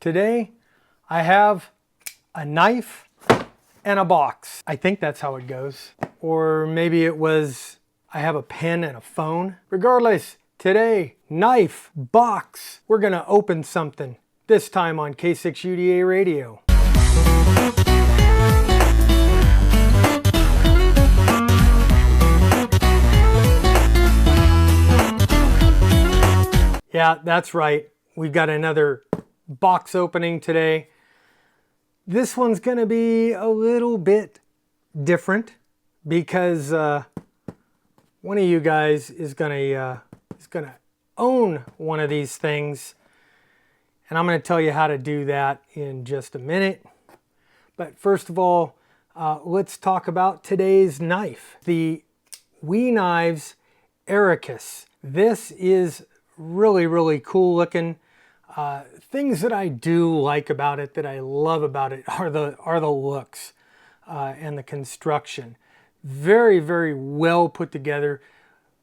Today I have a knife and a box. I think that's how it goes. Or maybe it was I have a pen and a phone. Regardless, today, knife, box. We're gonna open something. This time on K6UDA Radio. Yeah, that's right. We've got another box opening today. This one's going to be a little bit different because one of you guys is going to own one of these things, and I'm going to tell you how to do that in just a minute. But first of all, let's talk about today's knife, the WE Knives Ericus. This is really cool looking. Things that I do like about it, that I love about it, are the looks and the construction. Very well put together.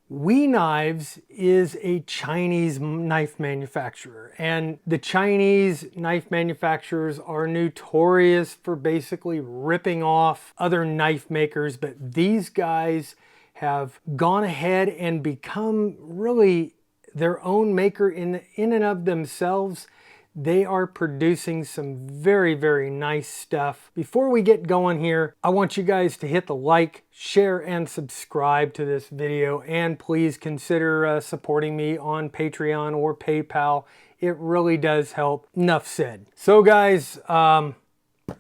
WE Knives is a Chinese knife manufacturer, and the Chinese knife manufacturers are notorious for basically ripping off other knife makers, but these guys have gone ahead and become really their own maker in and of themselves. They are producing some very nice stuff. Before we get going here, I want you guys to hit the like, share, and subscribe to this video, and please consider supporting me on Patreon or PayPal. It really does help. Enough said. So guys,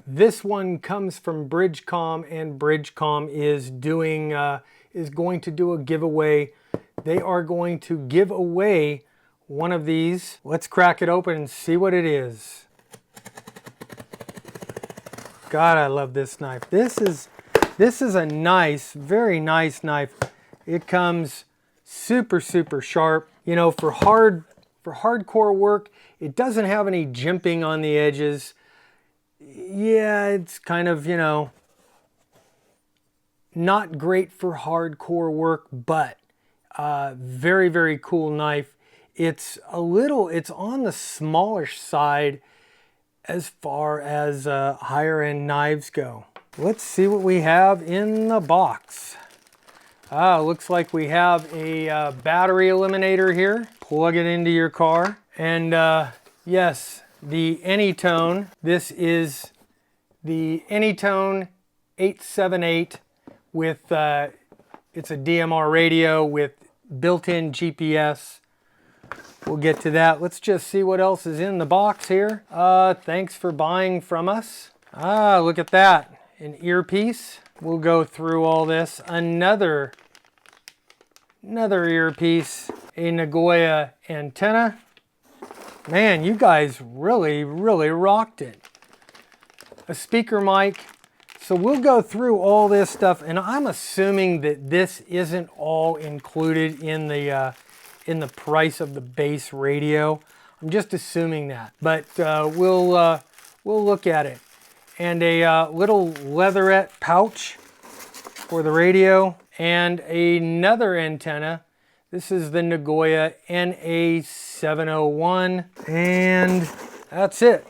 this one comes from Bridgecom, and Bridgecom is going to do a giveaway. They are going to give away one of these. Let's crack it open and see what it is. God, I love this knife. This is a nice, very nice knife. It comes super sharp. You know, for hardcore work, it doesn't have any jimping on the edges. Yeah, it's kind of, you know, not great for hardcore work, but very cool knife. It's on the smaller side as far as higher end knives go. Let's see what we have in the box. Looks like we have a battery eliminator here. Plug it into your car. And yes, the AnyTone. This is the AnyTone 878 with, it's a DMR radio with built-in GPS. We'll get to that. Let's just see what else is in the box here. Thanks for buying from us. Look at that. An earpiece. We'll go through all this. Another earpiece. A Nagoya antenna. Man, you guys really rocked it. A speaker mic. So we'll go through all this stuff, and I'm assuming that this isn't all included in the price of the base radio. I'm just assuming that, but we'll look at it. And a little leatherette pouch for the radio, and another antenna. This is the Nagoya NA701, and that's it.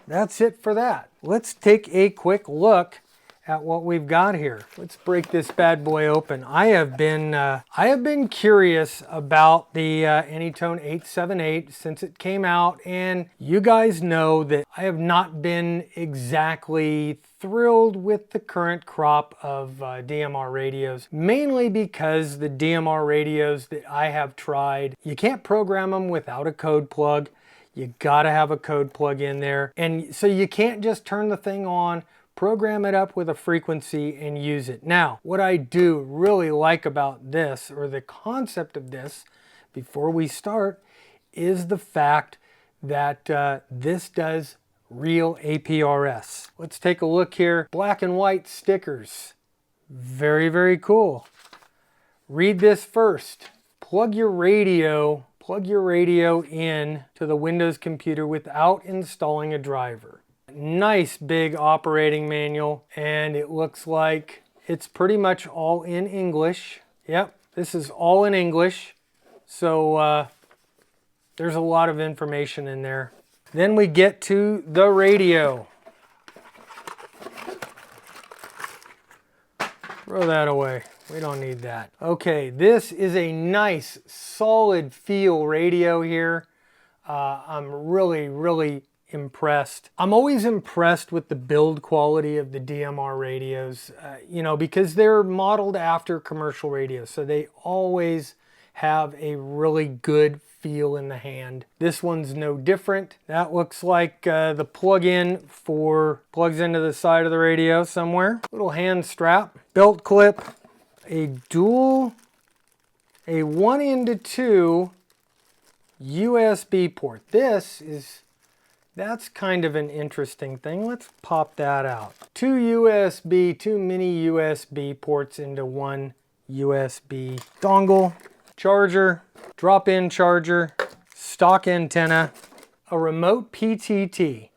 That's it for that. Let's take a quick look at what we've got here. Let's break this bad boy open. I have been curious about the AnyTone 878 since it came out, and you guys know that I have not been exactly thrilled with the current crop of DMR radios, mainly because the DMR radios that I have tried, you can't program them without a code plug. You gotta have a code plug in there. And so you can't just turn the thing on, program it up with a frequency, and use it. Now, what I do really like about this, or the concept of this, before we start, is the fact that this does real APRS. Let's take a look here. Black and white stickers. Very cool. Read this first. Plug your radio in to the Windows computer without installing a driver. Nice big operating manual, and it looks like it's pretty much all in English. Yep, this is all in English, so there's a lot of information in there. Then we get to the radio. Throw that away. We don't need that. Okay, this is a nice, solid feel radio here. I'm really impressed. I'm always impressed with the build quality of the DMR radios, you know, because they're modeled after commercial radios, so they always have a really good feel in the hand. This one's no different. That looks like the plug-in plugs into the side of the radio somewhere. Little hand strap, belt clip, a 1-into-2 USB port. That's kind of an interesting thing. Let's pop that out. Two mini USB ports into one USB dongle, charger, drop-in charger, stock antenna, a remote PTT.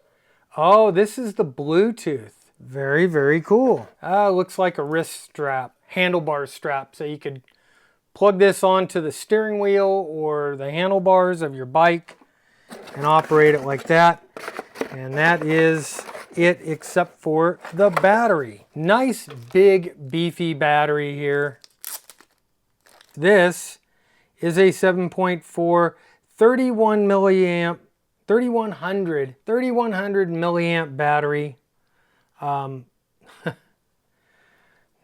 Oh, this is the Bluetooth. Very cool. Looks like a wrist strap, handlebar strap, so you could plug this onto the steering wheel or the handlebars of your bike and operate it like that. And that is it, except for the battery. Nice big beefy battery here. This is a 7.4 3100 milliamp battery.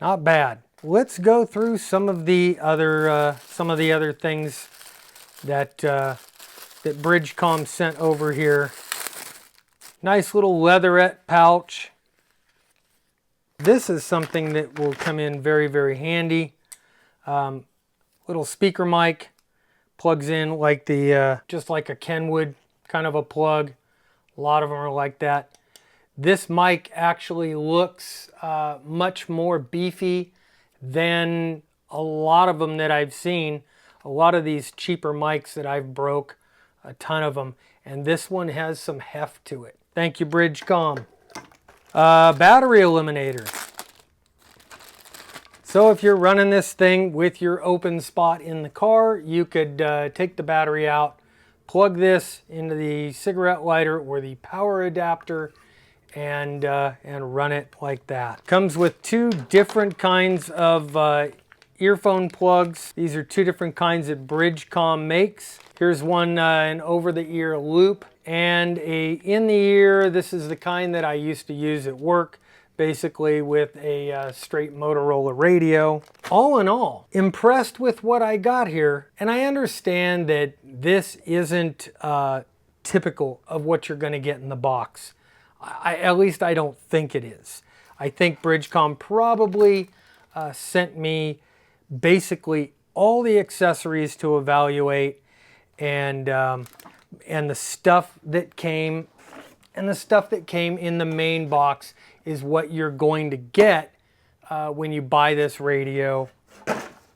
Not bad. Let's go through some of the other things that that Bridgecom sent over here. Nice little leatherette pouch. This is something that will come in very handy. Little speaker mic, plugs in like just like a Kenwood kind of a plug. A lot of them are like that. This mic actually looks much more beefy than a lot of them that I've seen. A lot of these cheaper mics that I've broke, a ton of them, and this one has some heft to it. Thank you, Bridgecom. Battery eliminator. So if you're running this thing with your open spot in the car, you could take the battery out, plug this into the cigarette lighter or the power adapter, and run it like that. Comes with two different kinds of earphone plugs. These are two different kinds that Bridgecom makes. Here's one, an over-the-ear loop, and a in-the-ear. This is the kind that I used to use at work, basically with a straight Motorola radio. All in all, impressed with what I got here, and I understand that this isn't typical of what you're going to get in the box. At least I don't think it is. I think Bridgecom probably sent me basically all the accessories to evaluate, and the stuff that came in the main box is what you're going to get when you buy this radio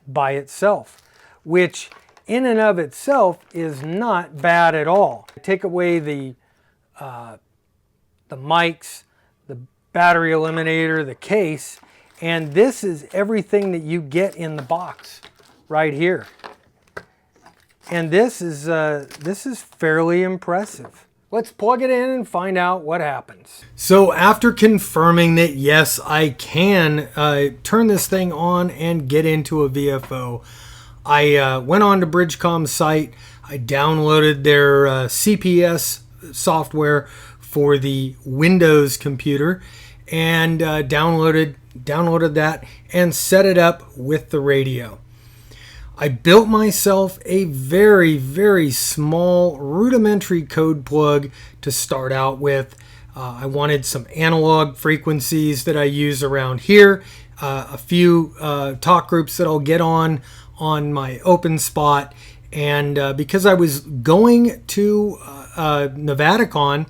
by itself, which in and of itself is not bad at all. Take away the mics, the battery eliminator, the case, and this is everything that you get in the box right here. And this is fairly impressive. Let's plug it in and find out what happens. So after confirming that yes, I can turn this thing on and get into a VFO, I went on to Bridgecom's site. I downloaded their CPS software for the Windows computer and downloaded that and set it up with the radio. I built myself a very small rudimentary code plug to start out with. I wanted some analog frequencies that I use around here, a few talk groups that I'll get on my open spot, and because I was going to NevadaCon,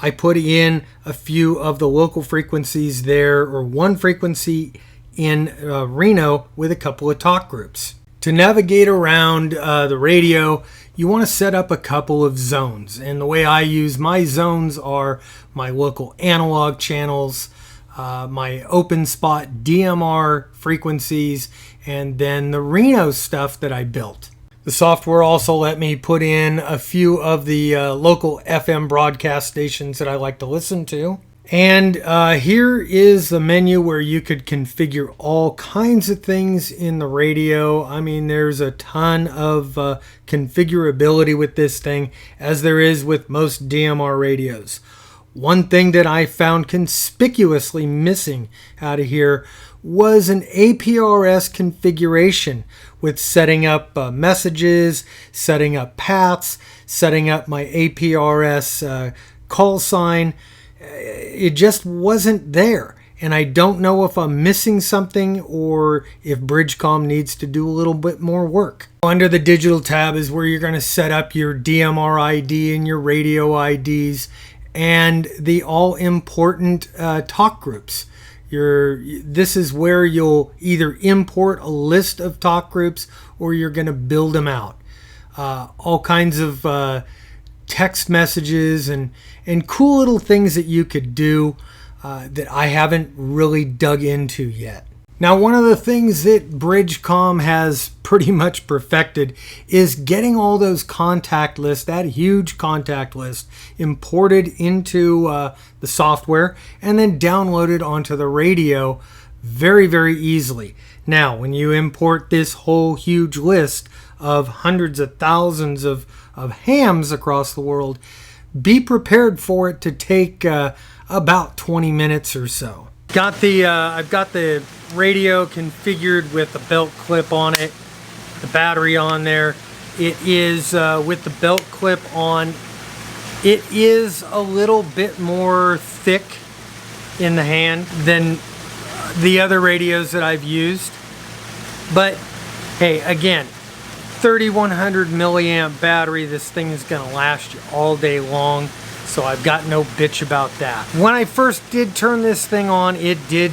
I put in a few of the local frequencies there, or one frequency in Reno with a couple of talk groups. To navigate around the radio, you want to set up a couple of zones. And the way I use my zones are my local analog channels, my open spot DMR frequencies, and then the Reno stuff that I built. The The software also let me put in a few of the local FM broadcast stations that I like to listen to. And here is the menu where you could configure all kinds of things in the radio. I mean, there's a ton of configurability with this thing, as there is with most DMR radios. One thing that I found conspicuously missing out of here was an APRS configuration with setting up messages, setting up paths, setting up my APRS call sign. It just wasn't there. And I don't know if I'm missing something or if Bridgecom needs to do a little bit more work. Under the digital tab is where you're going to set up your DMR ID and your radio IDs and the all-important talk groups. This is where you'll either import a list of talk groups or you're going to build them out. All kinds of text messages and cool little things that you could do that I haven't really dug into yet. Now, one of the things that Bridgecom has pretty much perfected is getting all those contact lists, that huge contact list, imported into the software and then downloaded onto the radio very, very easily. Now, when you import this whole huge list of hundreds of thousands of hams across the world, be prepared for it to take about 20 minutes or so. I've got the radio configured with a belt clip on it, the battery on there. It is with the belt clip on, it is a little bit more thick in the hand than the other radios that I've used. But hey, again, 3100 milliamp battery, this thing is going to last you all day long. So I've got no bitch about that. When I first did turn this thing on, it did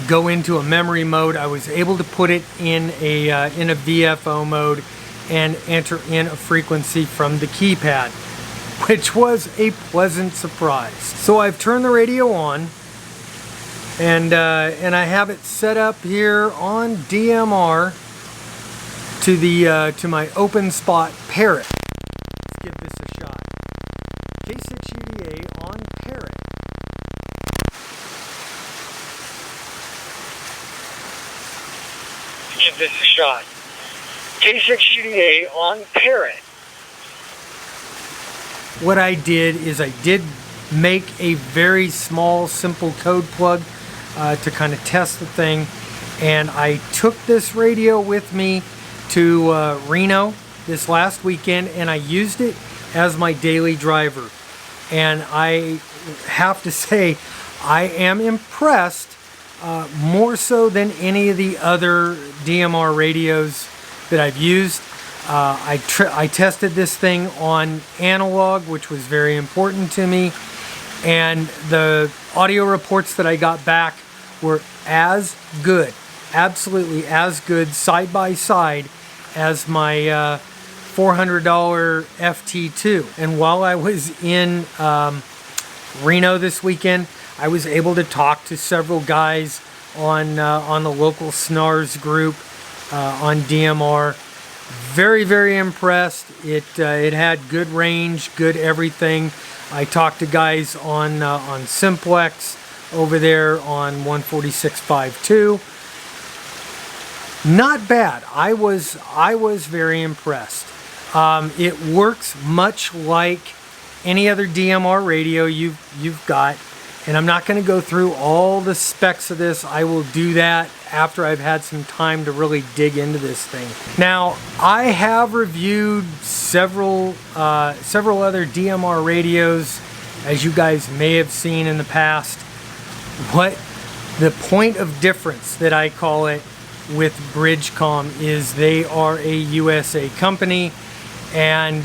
go into a memory mode. I was able to put it in a VFO mode and enter in a frequency from the keypad, which was a pleasant surprise. So I've turned the radio on, and I have it set up here on DMR to my open spot parrot. Let's give this a shot. K6UDA on parrot. Let's give this a shot. K6UDA on parrot. What I did is I did make a very small, simple code plug to kind of test the thing, and I took this radio with me to Reno this last weekend, and I used it as my daily driver. And I have to say, I am impressed more so than any of the other DMR radios that I've used. I tested this thing on analog, which was very important to me, and the audio reports that I got back were as good, absolutely as good, side by side, as my $400 FT2. And while I was in Reno this weekend, I was able to talk to several guys on the local SNARS group on DMR. Very, very impressed. It had good range, good everything. I talked to guys on Simplex over there on 146.52. Not bad. I was very impressed. It works much like any other DMR radio you've got, and I'm not going to go through all the specs of this. I will do that after I've had some time to really dig into this thing. Now, I have reviewed several other DMR radios, as you guys may have seen in the past. What the point of difference that I call it with Bridgecom is they are a USA company, and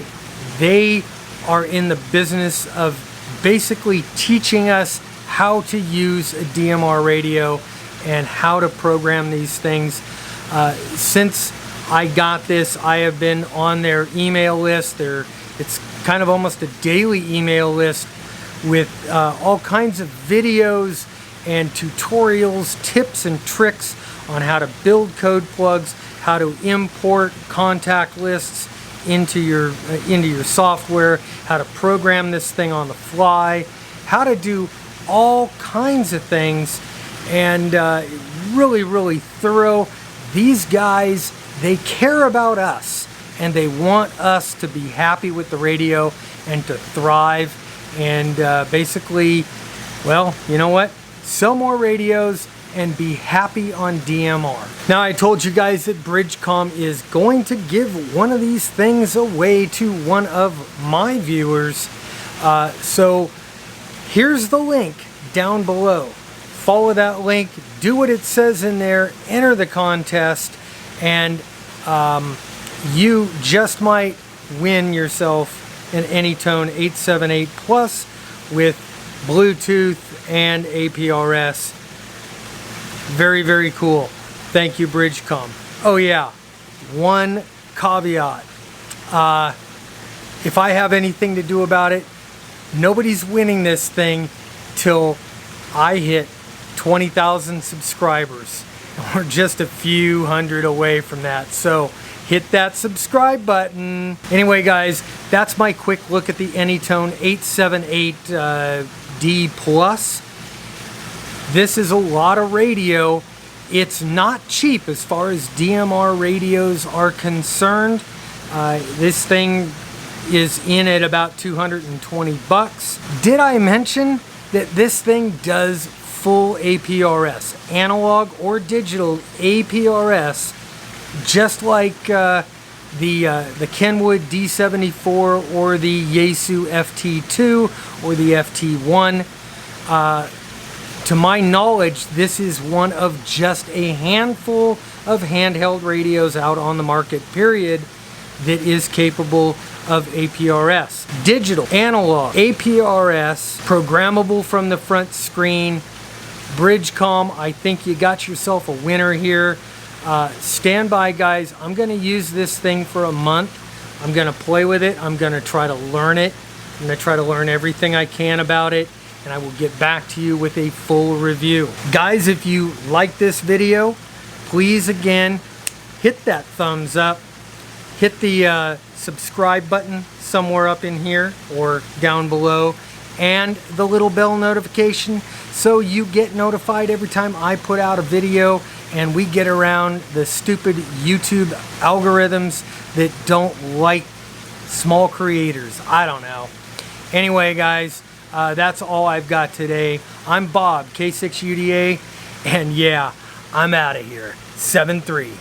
they are in the business of basically teaching us how to use a DMR radio and how to program these things. Since I got this, I have been on their email list. It's kind of almost a daily email list with all kinds of videos and tutorials, tips and tricks on how to build code plugs, how to import contact lists, into your software, how to program this thing on the fly, how to do all kinds of things, and really, really thorough. These guys, they care about us, and they want us to be happy with the radio and to thrive, and basically, well, you know what? Sell more radios and be happy on DMR. Now, I told you guys that Bridgecom is going to give one of these things away to one of my viewers. So here's the link down below. Follow that link, do what it says in there, enter the contest, and you just might win yourself an AnyTone 878 Plus with Bluetooth and APRS. Very, very cool. Thank you, Bridgecom. Oh yeah, one caveat. If I have anything to do about it, nobody's winning this thing till I hit 20,000 subscribers. We're just a few hundred away from that, so hit that subscribe button. Anyway, guys, that's my quick look at the AnyTone 878D Plus. This is a lot of radio. It's not cheap as far as DMR radios are concerned. This thing is in at about 220 bucks. Did I mention that this thing does full APRS, analog or digital APRS, just like the Kenwood D74 or the Yaesu FT2 or the FT1. To my knowledge, this is one of just a handful of handheld radios out on the market, period, that is capable of APRS. Digital, analog, APRS, programmable from the front screen. Bridgecom, I think you got yourself a winner here. Stand by, guys. I'm going to use this thing for a month. I'm going to play with it. I'm going to try to learn it. I'm going to try to learn everything I can about it, and I will get back to you with a full review. Guys, if you like this video, please again hit that thumbs up, hit the subscribe button somewhere up in here or down below, and the little bell notification so you get notified every time I put out a video and we get around the stupid YouTube algorithms that don't like small creators. I don't know. Anyway, guys, that's all I've got today. I'm Bob, K6UDA, and yeah, I'm out of here. 7-3.